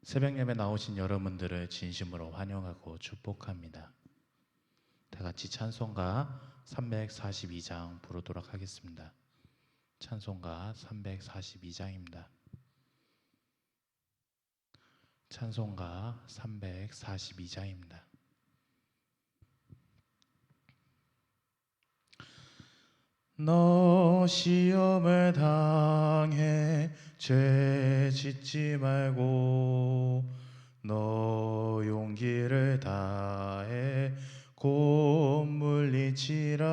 새벽 예배 나오신 여러분들을 진심으로 환영하고 축복합니다. 다 같이 찬송가 342장 부르도록 하겠습니다. 찬송가 342장입니다. 찬송가 342장입니다. 너 시험을 당해 죄 짓지 말고 너 용기를 다해 곧 물리치라.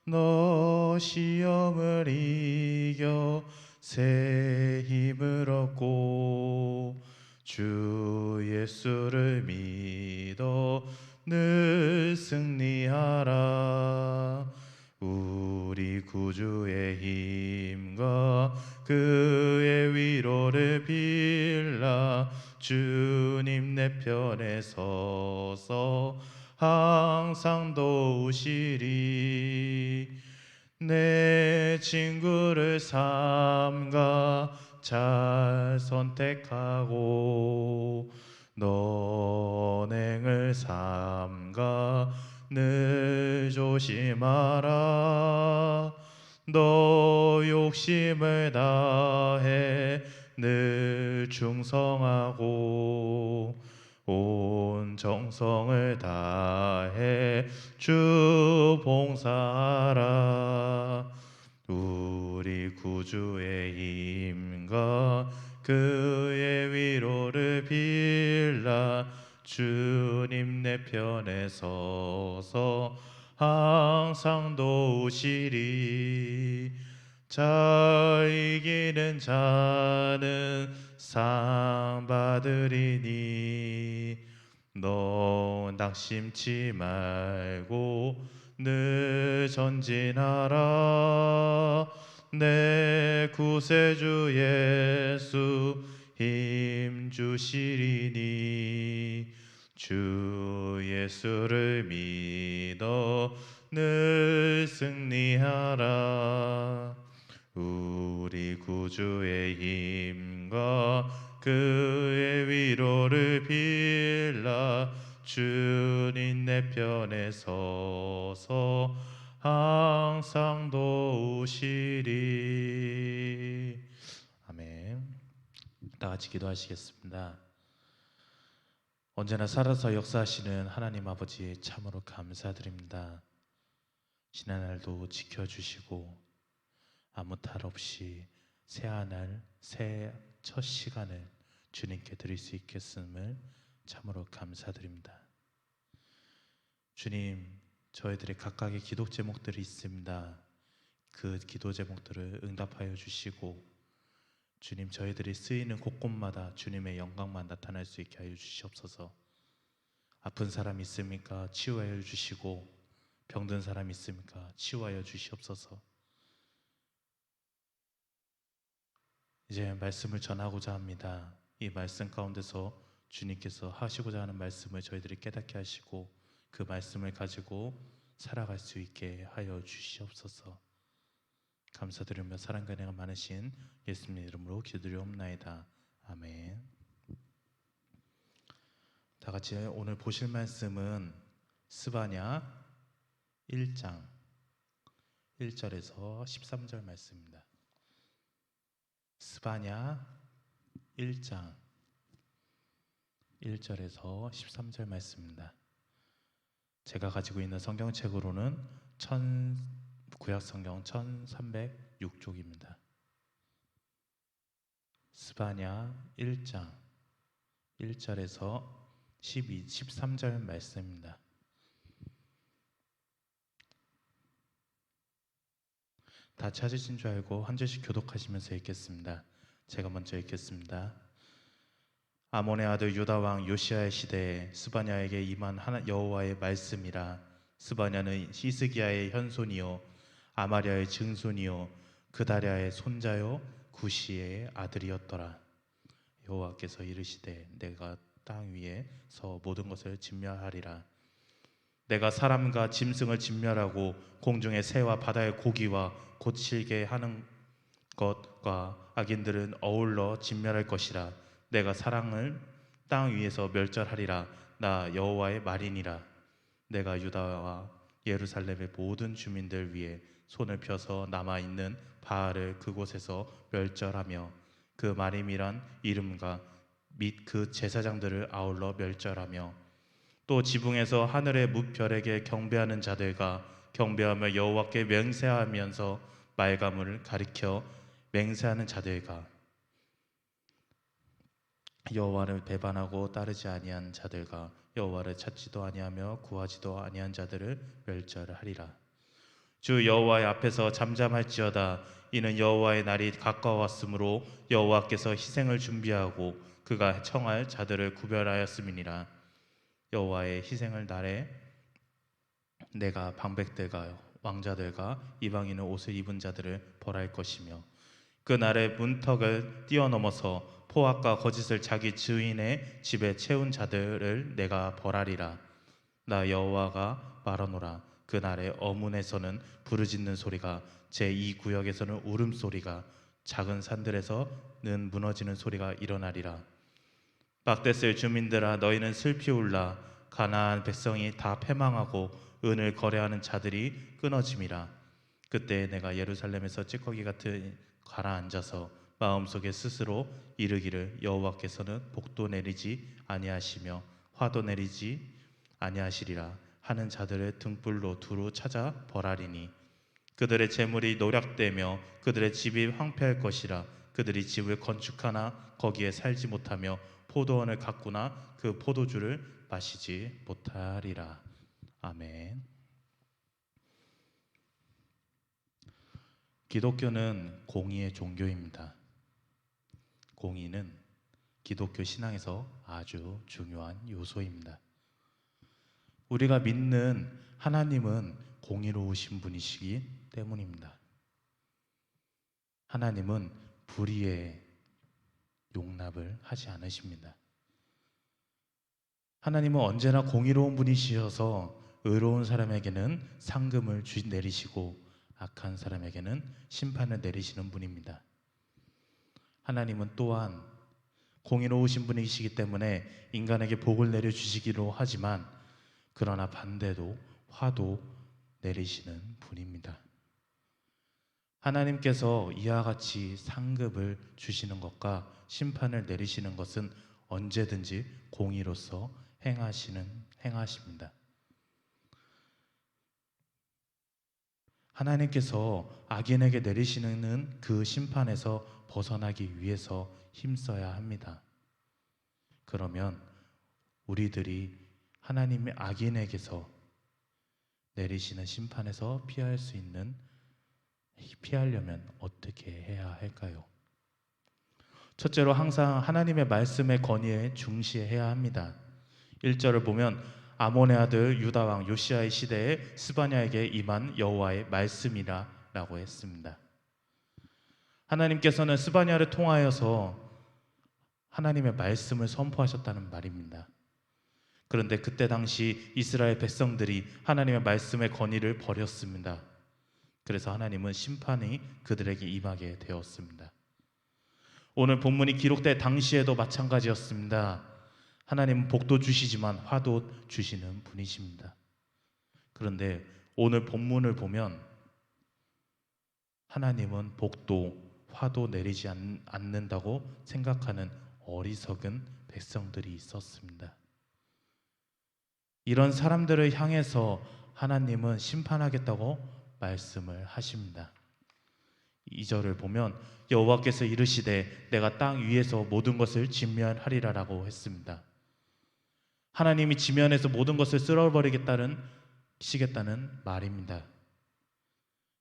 너 시험을 이겨 새 힘을 얻고 주 예수를 믿어 늘 승리하라. 우리 구주의 힘과 그의 위로를 빌라. 주님 내 편에 서서 항상 도우시리. 내 친구를 삼가 잘 선택하고 너행을 삼가 늘 조심하라. 너 욕심을 다해 늘 충성하고 온 정성을 다해 주 봉사하라. 우리 구주의 힘과 그의 위로를 빌라. 주님 내 편에 서서 항상 도우시리. 잘 이기는 자는 상 받으리니 너 낙심치 말고 늘 전진하라. 내 구세주 예수 힘 주시리니 주 예수를 믿어 늘 승리하라. 우리 구주의 힘과 그의 위로를 빌라. 주님 내 편에 서서 항상 도우시리. 아멘. 다 같이 기도하시겠습니다. 언제나 살아서 역사하시는 하나님 아버지 참으로 감사드립니다. 지난날도 지켜주시고 아무 탈 없이 새하늘 새 첫 시간을 주님께 드릴 수 있겠음을 참으로 감사드립니다. 주님, 저희들의 각각의 기도 제목들이 있습니다. 그 기도 제목들을 응답하여 주시고 주님, 저희들이 쓰이는 곳곳마다 주님의 영광만 나타날 수 있게 하여 주시옵소서. 아픈 사람 있습니까? 치유하여 주시고 병든 사람 있습니까? 치유하여 주시옵소서. 이제 말씀을 전하고자 합니다. 이 말씀 가운데서 주님께서 하시고자 하는 말씀을 저희들이 깨닫게 하시고 그 말씀을 가지고 살아갈 수 있게 하여 주시옵소서. 감사드리며 사랑과 은혜가 많으신 예수님 이름으로 기도드리옵나이다. 아멘. 다 같이 오늘 보실 말씀은 스바냐 1장 1절에서 13절 말씀입니다. 스바냐 1장 1절에서 13절 말씀입니다. 제가 가지고 있는 성경책으로는 구약성경 1306쪽입니다. 스바냐 1장 1절에서 13절 말씀입니다. 다 찾으신 줄 알고 한 절씩 교독하시면서 읽겠습니다. 제가 먼저 읽겠습니다. 아몬의 아들 유다 왕 요시야의 시대에 스바냐에게 임한 여호와의 말씀이라. 스바냐는 히스기야의 현손이요 아마랴의 증손이요 그다랴의 손자요 구시의 아들이었더라. 여호와께서 이르시되 내가 땅 위에서 모든 것을 진멸하리라. 내가 사람과 짐승을 진멸하고 공중의 새와 바다의 고기와 거칠게 하는 것과 악인들은 어울러 진멸할 것이라. 내가 사랑을 땅 위에서 멸절하리라. 나 여호와의 말이니라. 내가 유다와 예루살렘의 모든 주민들 위에 손을 펴서 남아 있는 바알을 그곳에서 멸절하며 그 마림이란 이름과 및 그 제사장들을 아울러 멸절하며 또 지붕에서 하늘의 무별에게 경배하는 자들과 경배하며 여호와께 맹세하면서 말가무를 가리켜 맹세하는 자들과 여호와를 배반하고 따르지 아니한 자들과 여호와를 찾지도 아니하며 구하지도 아니한 자들을 멸절하리라. 주 여호와의 앞에서 잠잠할지어다. 이는 여호와의 날이 가까웠으므로 여호와께서 희생을 준비하고 그가 청할 자들을 구별하였음이니라. 여호와의 희생을 날에 내가 방백들과 왕자들과 이방인의 옷을 입은 자들을 벌할 것이며 그 날에 문턱을 뛰어넘어서 포악과 거짓을 자기 주인의 집에 채운 자들을 내가 벌하리라. 나 여호와가 말하노라. 그 날에 어문에서는 부르짖는 소리가 제2구역에서는 울음소리가 작은 산들에서는 무너지는 소리가 일어나리라. 막대쓸 주민들아 너희는 슬피 울라. 가나안 백성이 다 패망하고 은을 거래하는 자들이 끊어짐이라. 그때 내가 예루살렘에서 찌꺼기 같은 가라앉아서 마음속에 스스로 이르기를 여호와께서는 복도 내리지 아니하시며 화도 내리지 아니하시리라 하는 자들을 등불로 두루 찾아 벌하리니 그들의 재물이 노략되며 그들의 집이 황폐할 것이라. 그들이 집을 건축하나 거기에 살지 못하며 포도원을 가꾸나 그 포도주를 마시지 못하리라. 아멘. 기독교는 공의의 종교입니다. 공의는 기독교 신앙에서 아주 중요한 요소입니다. 우리가 믿는 하나님은 공의로우신 분이시기 때문입니다. 하나님은 불의의 용납을 하지 않으십니다. 하나님은 언제나 공의로운 분이시어서 의로운 사람에게는 상금을 내리시고 악한 사람에게는 심판을 내리시는 분입니다. 하나님은 또한 공의로우신 분이시기 때문에 인간에게 복을 내려주시기로 하지만 그러나 반대로 화도 내리시는 분입니다. 하나님께서 이와 같이 상급을 주시는 것과 심판을 내리시는 것은 언제든지 공의로서 행하십니다. 하나님께서 악인에게 내리시는 그 심판에서 벗어나기 위해서 힘써야 합니다. 그러면 우리들이 하나님의 악인에게서 내리시는 심판에서 피하려면 어떻게 해야 할까요? 첫째로 항상 하나님의 말씀의 권위에 중시해야 합니다. 1절을 보면 아몬의 아들 유다 왕 요시아의 시대에 스바냐에게 임한 여호와의 말씀이라 라고 했습니다. 하나님께서는 스바냐를 통하여서 하나님의 말씀을 선포하셨다는 말입니다. 그런데 그때 당시 이스라엘 백성들이 하나님의 말씀의 권위를 버렸습니다. 그래서 하나님은 심판이 그들에게 임하게 되었습니다. 오늘 본문이 기록될 당시에도 마찬가지였습니다. 하나님은 복도 주시지만 화도 주시는 분이십니다. 그런데 오늘 본문을 보면 하나님은 복도, 화도 내리지 않는다고 생각하는 어리석은 백성들이 있었습니다. 이런 사람들을 향해서 하나님은 심판하겠다고 말씀을 하십니다. 2절을 보면 여호와께서 이르시되 내가 땅 위에서 모든 것을 진멸하리라라고 했습니다. 하나님이 지면에서 모든 것을 쓸어버리겠다는 말입니다.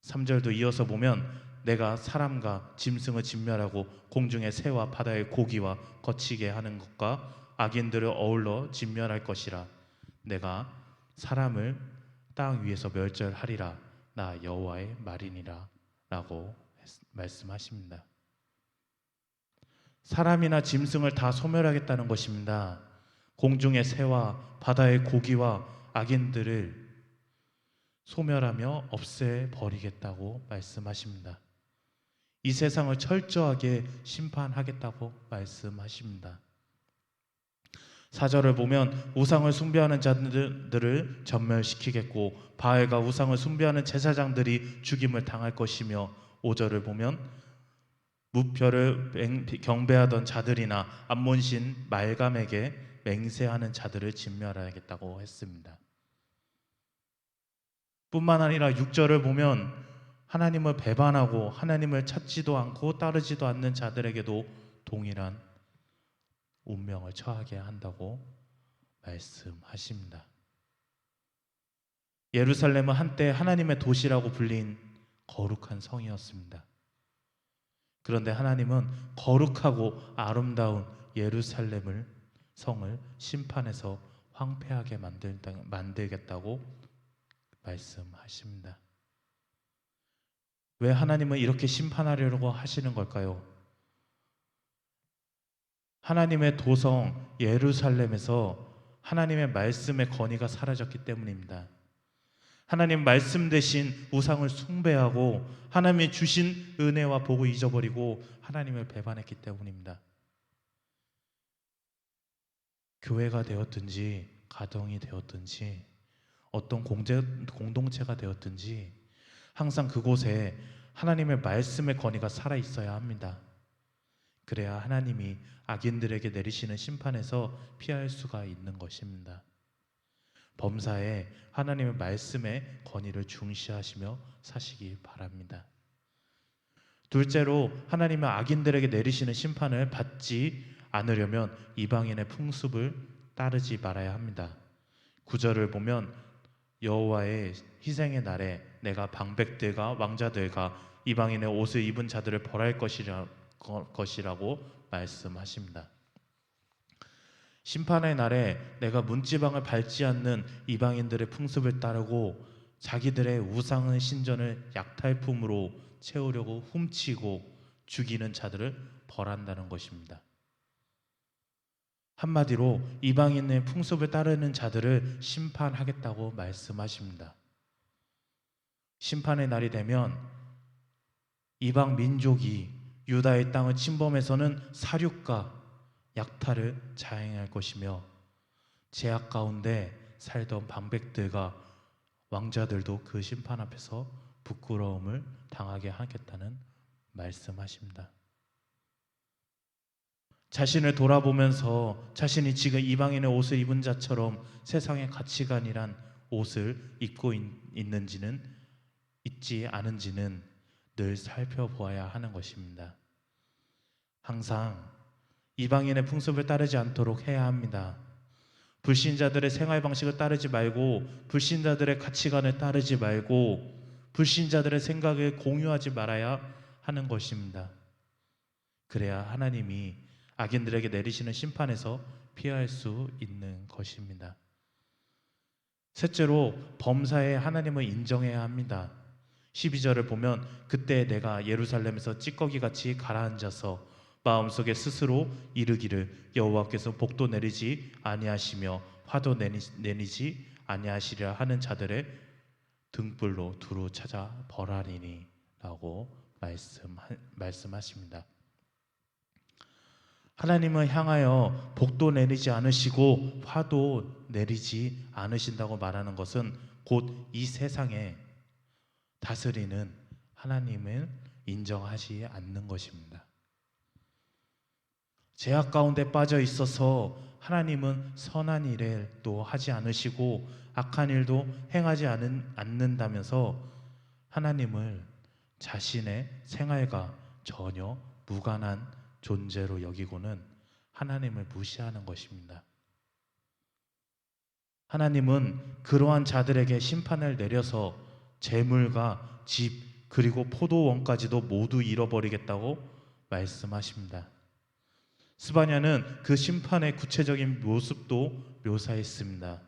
3절도 이어서 보면 내가 사람과 짐승을 진멸하고 공중의 새와 바다의 고기와 거치게 하는 것과 악인들을 어울러 진멸할 것이라. 내가 사람을 땅 위에서 멸절하리라. 나 여호와의 말이니라 라고 말씀하십니다. 사람이나 짐승을 다 소멸하겠다는 것입니다. 공중의 새와 바다의 고기와 악인들을 소멸하며 없애버리겠다고 말씀하십니다. 이 세상을 철저하게 심판하겠다고 말씀하십니다. 4절을 보면 우상을 숭배하는 자들을 전멸시키겠고 바알과 우상을 숭배하는 제사장들이 죽임을 당할 것이며 5절을 보면 무표를 경배하던 자들이나 암몬신 말감에게 맹세하는 자들을 진멸하겠다고 했습니다. 뿐만 아니라 6절을 보면 하나님을 배반하고 하나님을 찾지도 않고 따르지도 않는 자들에게도 동일한 운명을 처하게 한다고 말씀하십니다. 예루살렘은 한때 하나님의 도시라고 불린 거룩한 성이었습니다. 그런데 하나님은 거룩하고 아름다운 예루살렘을 성을 심판해서 황폐하게 만들겠다고 말씀하십니다. 왜 하나님은 이렇게 심판하려고 하시는 걸까요? 하나님의 도성 예루살렘에서 하나님의 말씀의 권위가 사라졌기 때문입니다. 하나님 말씀 대신 우상을 숭배하고 하나님이 주신 은혜와 복을 잊어버리고 하나님을 배반했기 때문입니다. 교회가 되었든지 가정이 되었든지 어떤 공동체가 되었든지 항상 그곳에 하나님의 말씀의 권위가 살아있어야 합니다. 그래야 하나님이 악인들에게 내리시는 심판에서 피할 수가 있는 것입니다. 범사에 하나님의 말씀의 권위를 중시하시며 사시기 바랍니다. 둘째로 하나님은 악인들에게 내리시는 심판을 받지 않으려면 이방인의 풍습을 따르지 말아야 합니다. 9절을 보면 여호와의 희생의 날에 내가 방백들과 왕자들과 이방인의 옷을 입은 자들을 벌할 것이라고 말씀하십니다. 심판의 날에 내가 문지방을 밟지 않는 이방인들의 풍습을 따르고 자기들의 우상의 신전을 약탈품으로 채우려고 훔치고 죽이는 자들을 벌한다는 것입니다. 한마디로 이방인의 풍습을 따르는 자들을 심판하겠다고 말씀하십니다. 심판의 날이 되면 이방 민족이 유다의 땅을 침범해서는 살육과 약탈을 자행할 것이며 제약 가운데 살던 방백들과 왕자들도 그 심판 앞에서 부끄러움을 당하게 하겠다는 말씀하십니다. 자신을 돌아보면서 자신이 지금 이방인의 옷을 입은 자처럼 세상의 가치관이란 옷을 입고 있는지는 있지 않은지는 늘 살펴보아야 하는 것입니다. 항상 이방인의 풍습을 따르지 않도록 해야 합니다. 불신자들의 생활 방식을 따르지 말고 불신자들의 가치관을 따르지 말고 불신자들의 생각을 공유하지 말아야 하는 것입니다. 그래야 하나님이 악인들에게 내리시는 심판에서 피할 수 있는 것입니다. 셋째로 범사에 하나님을 인정해야 합니다. 12절을 보면 그때 내가 예루살렘에서 찌꺼기같이 가라앉아서 마음속에 스스로 이르기를 여호와께서 복도 내리지 아니하시며 화도 내리지 아니하시리라 하는 자들의 등불로 두루 찾아 벌하리니 라고 말씀하십니다. 하나님을 향하여 복도 내리지 않으시고 화도 내리지 않으신다고 말하는 것은 곧 이 세상에 다스리는 하나님을 인정하지 않는 것입니다. 죄악 가운데 빠져 있어서 하나님은 선한 일도 하지 않으시고 악한 일도 행하지 않는다면서 하나님을 자신의 생활과 전혀 무관한 존재로 여기고는 하나님을 무시하는 것입니다. 하나님은 그러한 자들에게 심판을 내려서 재물과 집 그리고 포도원까지도 모두 잃어버리겠다고 말씀하십니다. 스바냐는 그 심판의 구체적인 모습도 묘사했습니다.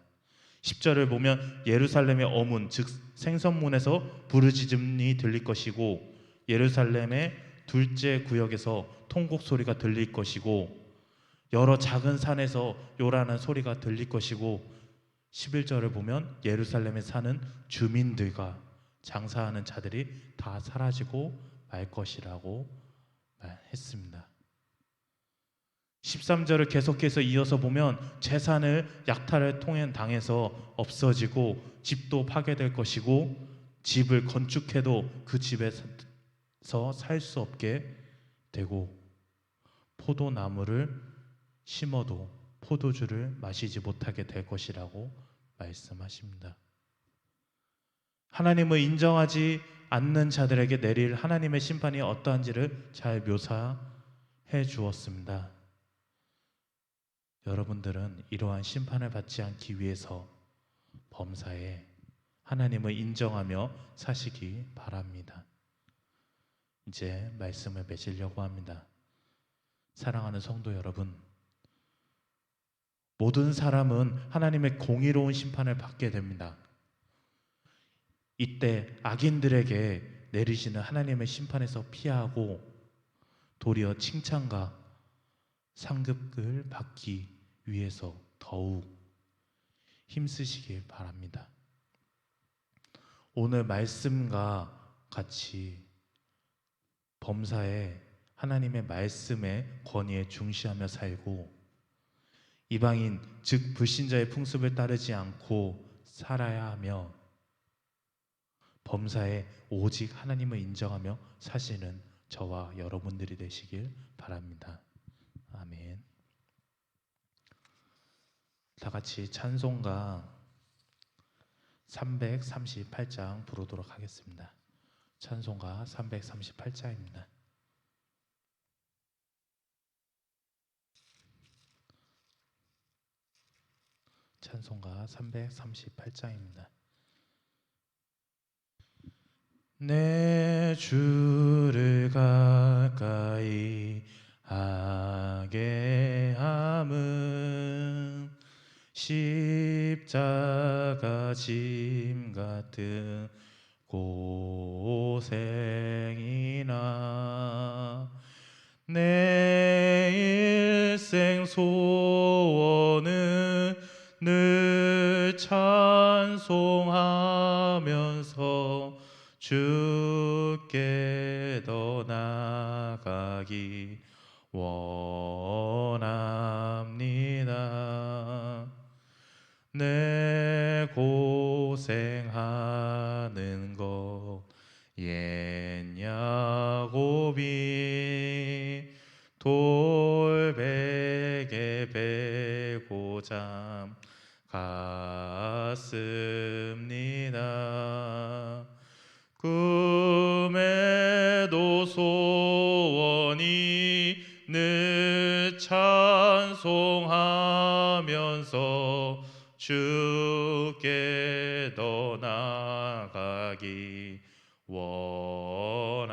10절을 보면 예루살렘의 어문 즉 생선문에서 부르짖음이 들릴 것이고 예루살렘의 둘째 구역에서 통곡 소리가 들릴 것이고 여러 작은 산에서 요란한 소리가 들릴 것이고 11절을 보면 예루살렘에 사는 주민들과 장사하는 자들이 다 사라지고 말 것이라고 말했습니다. 13절을 계속해서 이어서 보면 재산을 약탈을 통해 당해서 없어지고 집도 파괴될 것이고 집을 건축해도 그 집에서 살 수 없게 되고 포도나무를 심어도 포도주를 마시지 못하게 될 것이라고 말씀하십니다. 하나님을 인정하지 않는 자들에게 내릴 하나님의 심판이 어떠한지를 잘 묘사해 주었습니다. 여러분들은 이러한 심판을 받지 않기 위해서 범사에 하나님을 인정하며 사시기 바랍니다. 이제 말씀을 맺으려고 합니다. 사랑하는 성도 여러분, 모든 사람은 하나님의 공의로운 심판을 받게 됩니다. 이때 악인들에게 내리시는 하나님의 심판에서 피하고 도리어 칭찬과 상급을 받기 위해서 더욱 힘쓰시길 바랍니다. 오늘 말씀과 같이 범사에 하나님의 말씀의 권위에 중시하며 살고 이방인 즉 불신자의 풍습을 따르지 않고 살아야 하며 범사에 오직 하나님을 인정하며 사시는 저와 여러분들이 되시길 바랍니다. 아멘. 다 같이 찬송가 338장 부르도록 하겠습니다. 찬송가 338장입니다. 찬송가 338장입니다. 내 주를 가까이 하게 함은 십자가 짐 같은 고생이나 내 일생 소원은 늘 찬송하면서 주께 더 나아가기 원합니다. 내 고생하는 것 옛 야곱이 돌베개 베고 잠 갔습니다. 꿈에도 소원이 늘 찬송하면서 주께 더 나아가기 원합니다.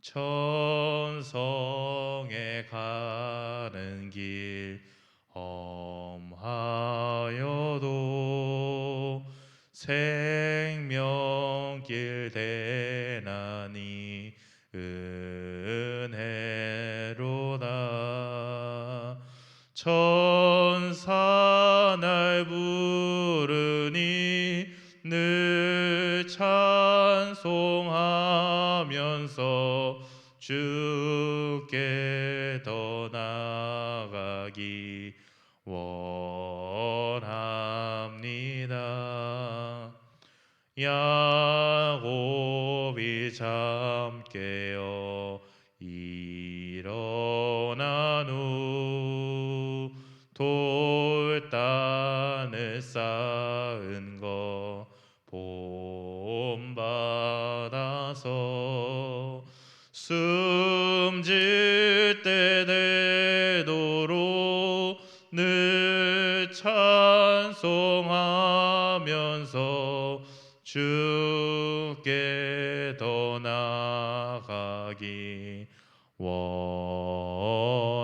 천성에 가는 길 험하여도 생명길 대나니 은혜로다. 천사 날 부르니 늘 찬송하면서 주께 더 나아가기 원합니다. 야곱이 잠 깨어 일어난 후 돌단을 쌓은 거 본받아서 숨질 때 되도록 늘 찬송하면서 주께 더 나아가기 원합니다.